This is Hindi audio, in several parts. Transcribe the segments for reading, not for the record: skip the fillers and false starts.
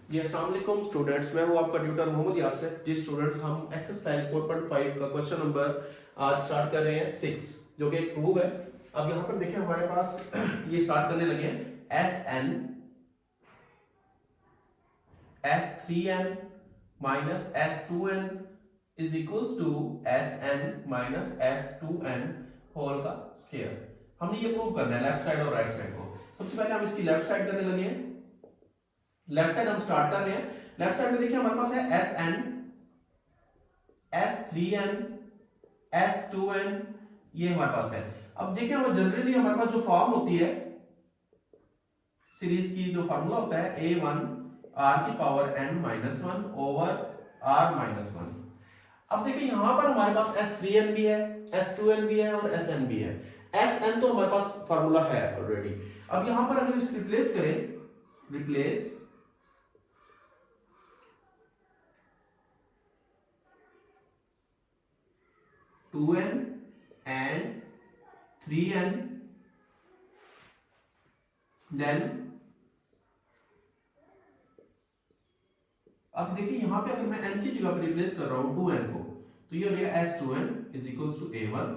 जी अस्सलाम वालेकुम स्टूडेंट्स, मैं हूं आपका ट्यूटर मोहम्मद यासिर। जी स्टूडेंट्स, हम एक्सरसाइज 4.5 का क्वेश्चन नंबर आज स्टार्ट कर रहे हैं 6, जो कि एक प्रूव है। अब यहाँ पर देखिए हमारे पास ये स्टार्ट करने लगे हैं Sn S3n minus S2n is equals to Sn minus S2n whole का स्क्वायर। हमने ये प्रूव करना है लेफ्ट साइड और राइट साइड को। सबसे पहले हम इसकी लेफ्ट साइड करने लगे हैं। लेफ्ट साइड हम स्टार्ट कर रहे हैं। लेफ्ट साइड में देखिए हमारे पास है Sn S3n S2n, ये हमारे पास है। अब देखिए हम जनरली हमारे पास जो फॉर्म होती है सीरीज की, जो फार्मूला होता है a1 r की power n minus one over r minus one. अब देखिए यहां पर हमारे पास S3n भी है, S2n भी है और Sn भी है। Sn तो हमारे पास फार्मूला है ऑलरेडी। अब यहां पर अगर इसे रिप्लेस करें, replace 2n and 3n, then अब देखिए यहां पे अगर मैं n की जगह पे रिप्लेस कर रहा हूं 2n को, तो ये हो जाएगा S2n is equals to a1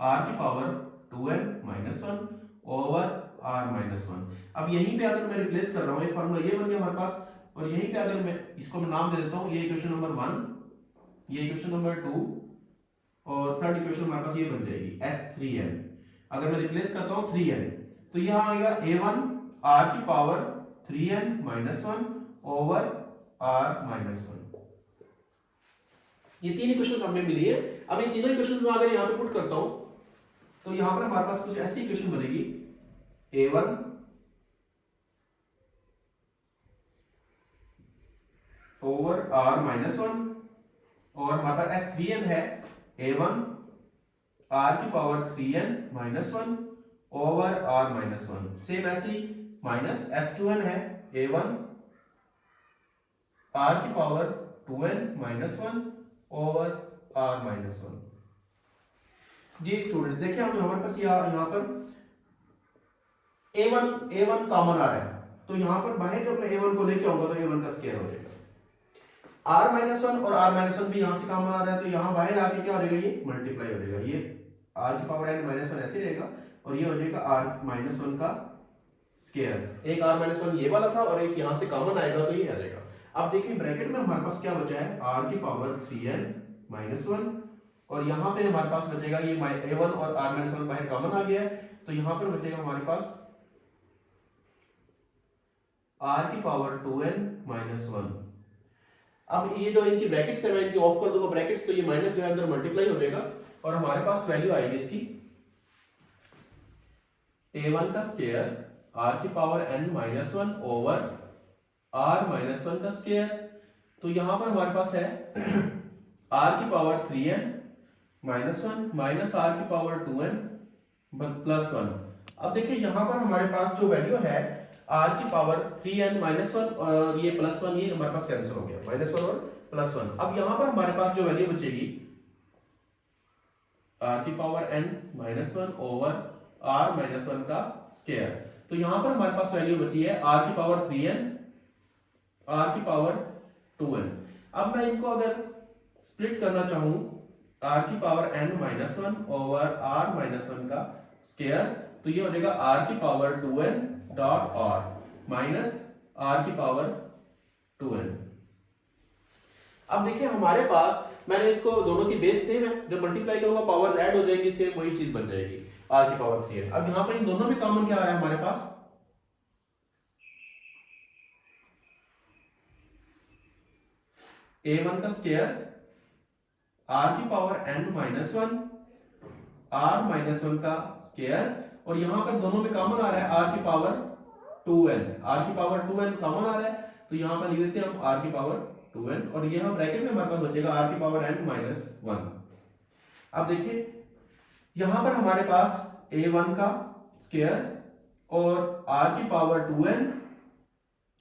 r की power 2n minus one over r minus one. अब यहीं पे अगर मैं रिप्लेस कर रहा हूं, एक फार्मूला ये बन गया हमारे पास, और यहीं पे अगर मैं इसको मैं नाम दे देता हूं, ये इक्वेशन नंबर 1, ये इक्वेशन नंबर 2 और थर्ड इक्वेशन हमारे पास ये बन जाएगी S3n। अगर मैं रिप्लेस करता हूं 3n, तो यहां आएगा a1 r की power 3n minus one over r minus one. ये तीन इक्वेशन हमें मिली है। अब इन तीनों इक्वेशन में अगर यहां पे पुट करता हूं, तो यहां पर हमारे पास कुछ ऐसी इक्वेशन बनेगी a1 over r minus one, और हमारे पास S3n है a1 r की power 3n minus one over r minus one. Same ऐसी माइनस S2n है a1 r की power 2n minus one over r minus one. जी स्टूडेंट्स, देखिए हम हमारे पास यहाँ पर a1 कॉमन आ रहा है, तो यहाँ पर बाहर जब मैं a1 को लेके आऊंगा तो a1 का स्क्वायर हो जाएगा। r माइनस वन और r माइनस वन भी यहाँ से कॉमन आ रहा है, तो यहाँ बाहर आके क्या हो जाएगा, ये मल्टीप्लाई हो जाएगा। ये r की पावर n माइनस वन ऐसे रहेगा, और ये हो जाएगा r माइनस वन का स्क्वायर। एक r माइनस वन ये वाला था और एक यहाँ से कॉमन आएगा तो ये आ जाएगा। अब देखिए ब्रैकेट में हमारे पास क्या बचा है, r की पावर 3n माइनस वन, और यहाँ पे हमारे पास बचेगा ये a1 और r माइनस वन बाहर कॉमन आ गया है, तो यहाँ पर बचेगा हमारे पास r की पावर 2n माइनस वन। अब ये जो इनकी ब्रैकेट्स है मैं इनकी ऑफ कर दूंगा ब्रैकेट्स, तो ये माइनस जो है अंदर मल्टीप्लाई हो जाएगा, और हमारे पास वैल्यू आएगी इसकी a1 का स्क्वायर r की power n minus one over r minus one का स्क्वायर। तो यहां पर हमारे पास है r की power 3n minus one minus r की पावर 2n प्लस वन। अब देखिए यहां पर हमारे पास जो वैल्यू है r की पावर 3n माइनस वन और ये प्लस वन, ये हमारे पास कैंसिल हो गया, माइनस वन और प्लस वन। अब यहां पर हमारे पास जो वैल्यू बचेगी r की power n minus one over r minus one का स्क्वायर। तो यहां पर हमारे पास वैल्यू बची है r की पावर 3n r की पावर 2n। अब मैं इनको अगर स्प्लिट करना चाहूं, r की power n minus one over r minus one का स्क्वायर, तो ये हो जाएगा r की power 2n dot r minus r की पावर 2n। अब देखिए हमारे पास, मैंने इसको दोनों की बेस सेम है, जब मल्टीप्लाई करूंगा पावर्स ऐड हो जाएंगी, सेम वही चीज बन जाएगी r की पावर 3n। अब यहां पर इन दोनों में कॉमन क्या आ रहा है हमारे पास, a1 का स्क्वायर r की power n minus one r minus one का स्क्वायर, और यहां पर दोनों में कॉमन आ रहा है r की पावर 2n, r की पावर 2n कॉमन आ रहा है, तो यहां पर लिख देते हैं हम r की पावर 2n, और ये हम ब्रैकेट में हमारे पास बचेगा r की पावर n माइनस वन। अब देखिए यहां पर हमारे पास a1 का स्क्वायर और r की पावर 2n,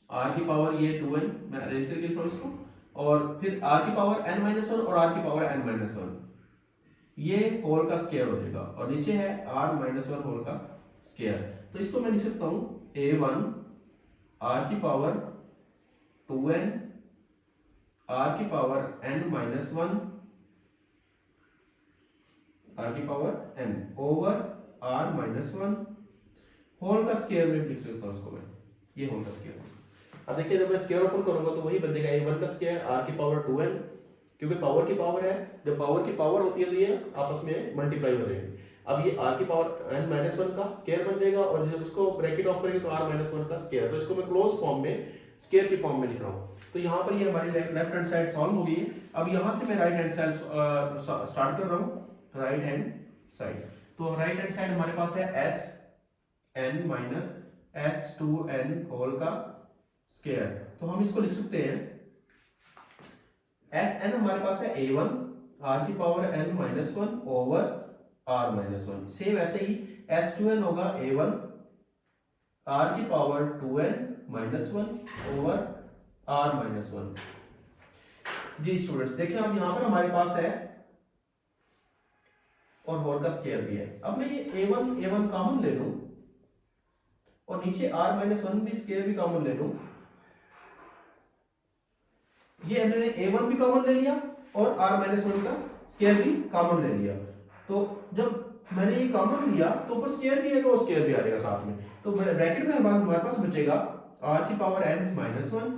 r की पावर ये 2n मैं अरेंज करके लिखता हूं इसको, और फिर r की पावर n माइनस वन और r की पावर n माइनस वन, ये होल का स्क्वायर हो जाएगा, और नीचे है r माइनस वन होल का स्क्वायर। तो इसको मैं लिख सकता हूं a1 r की पावर 2n r की पावर n माइनस 1 r की power n over r minus 1 whole का स्क्वायर में लिख सकता हूँ उसको मैं, ये होल का स्क्वायर। अब देखिए जब मैं स्क्वायर ओपन करूंगा तो वही बन जाएगा a1 का स्क्वायर r की पावर 2n, क्योंकि पावर की पावर है, जब पावर की पावर होती है तो ये आपस में मल्टीप्लाई हो जाएंगे। अब ये r की पावर n माइनस 1 का स्क्वायर बन जाएगा, और जब उसको ब्रैकेट ऑफ करेंगे तो r माइनस 1 का स्क्वायर, तो इसको मैं क्लोज फॉर्म में स्क्वायर की फॉर्म में लिख रहा हूँ। तो यहाँ पर ये हमारी लेफ्ट हैंड साइड सॉल्व हो गई है। अब यहाँ से मैं राइट हैंड साइड स्टार्ट कर रहा हूँ, राइट हैंड साइड। तो राइट हैंड साइड हमारे पास है S N minus S two N whole का स्क्वायर, तो हम इसको लिख सकते हैं एस एन हमारे पास है a1 r की power n minus 1 over r minus 1। Same ऐसे ही s2n होगा a1 r की power 2n minus 1 over r minus 1। जी स्टूडेंट्स देखिए अब यहां पर हमारे पास है और होल का स्क्वायर भी है। अब मैं ये a1 कॉमन ले लूं और नीचे r माइनस 1 भी स्क्वायर भी कॉमन ले लूं, ये हमने a1 भी कॉमन ले लिया और r माइनस 1 का स्क्वायर भी कॉमन ले लिया। तो जब मैंने ये कॉमन लिया तो ऊपर स्क्वायर भी है तो स्क्वायर भी आ जाएगा साथ में, तो ब्रैकेट में हमारे पास बचेगा r की power n minus 1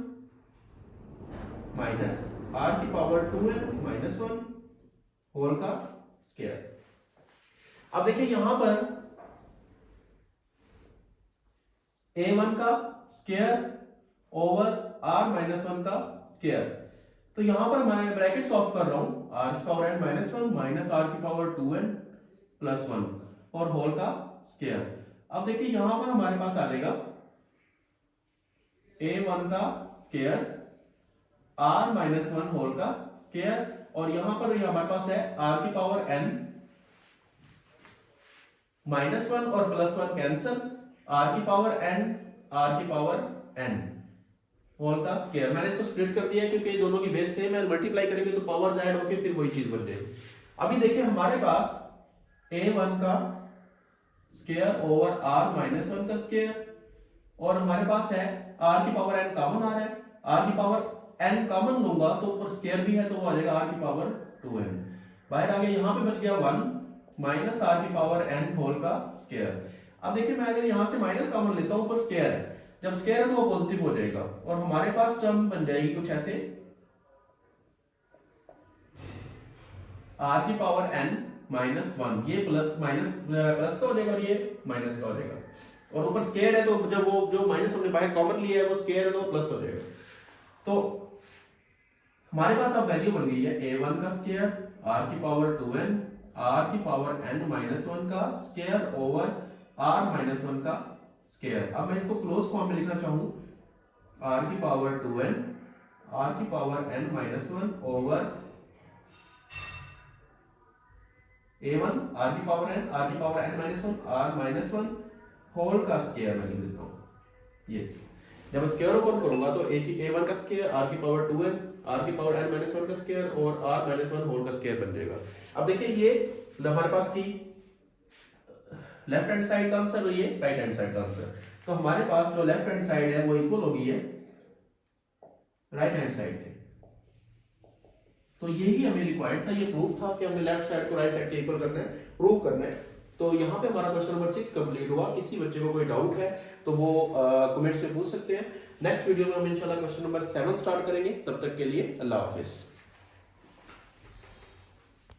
minus r की पावर 2n माइनस 1 होल का स्क्वायर। अब देखिए यहां पर a1 का स्क्वायर ओवर r माइनस 1 का स्क्वायर, तो यहां पर मैं ब्रैकेट्स ऑफ कर रहा हूं r की power n minus 1 minus r की पावर 2n प्लस 1 और होल का स्क्वायर। अब देखिए यहां पर हमारे पास आ जाएगा a1 का स्क्वायर r माइनस 1 होल का स्क्वायर, और यहां पर ये हमारे पास है r की पावर n माइनस 1 और प्लस 1 कैंसिल, r की पावर n होल का स्क्वायर। मैंने इसको स्प्लिट कर दिया क्योंकि दोनों की बेस सेम है, मल्टीप्लाई करेंगे तो पावर्स ऐड होके फिर वही चीज बन जाएगी। अभी देखिए हमारे पास a1 का स्क्वायर ओवर r माइनस 1 का स्क्वायर, और हमारे पास है r की पावर n कॉमन आ रहा है, r की पावर n कॉमन लूंगा तो ऊपर स्क्वायर भी है तो वो आ जाएगा r की पावर 2n, बाहर आ गया, यहाँ पे बच गया 1 माइनस r की पावर n होल का स्क्वायर। अब देखिए मैं अगर यहाँ से माइनस कॉमन लेता हूँ, ऊपर स्क्वायर है, जब स्क्वायर है तो वो पॉजिटिव हो जाएगा और हमारे पास टर्म बन जाएगी कुछ ऐसे r की पावर n माइनस 1, ये प्लस माइनस प्लस का हो जाएगा और ये माइनस का हो जाएगा, और ऊपर स्क्वायर है तो जब वो जो माइनस हमने बाहर कॉमन लिया है वो स्क्वायर है तो वो प्लस हो जाएगा। तो हमारे पास अब वैल्यू बन गई है a1 का स्क्वायर r की पावर 2n r की पावर n माइनस 1 का स्क्वायर ओवर r माइनस 1 का स्क्वायर। अब मैं इसको क्लोज फॉर्म में लिखना चाहूँ r की पावर 2n r की power n minus 1 over a1 r की पावर n r की power n minus 1 r minus 1 whole का स्क्वायर मैं लिख देता हूँ। ये जब स्क्वायर ओपन करूंगा तो a1 का स्क्वायर r की पावर 2n r की पावर n माइनस 1 का स्क्वायर और r माइनस 1 होल का स्क्वायर बन जाएगा। अब देखिए ये हमारे पास थी लेफ्ट हैंड साइड का आंसर और ये राइट हैंड साइड का आंसर, तो हमारे पास जो लेफ्ट हैंड साइड है वो इक्वल हो गई है राइट हैंड साइड के। तो यही हमें रिक्वायर्ड था, ये प्रूफ था कि हमने लेफ्ट साइड को राइट साइड के इक्वल करना है, प्रूव करना है। तो यहाँ पे हमारा क्वेश्चन नंबर 6 कंप्लीट हुआ। किसी बच्चे को कोई डाउट है तो वो कमेंट्स में पूछ सकते हैं। नेक्स्ट वीडियो में हम इंशाल्लाह क्वेश्चन नंबर 7 स्टार्ट करेंगे। तब तक के लिए अल्लाह हाफिज।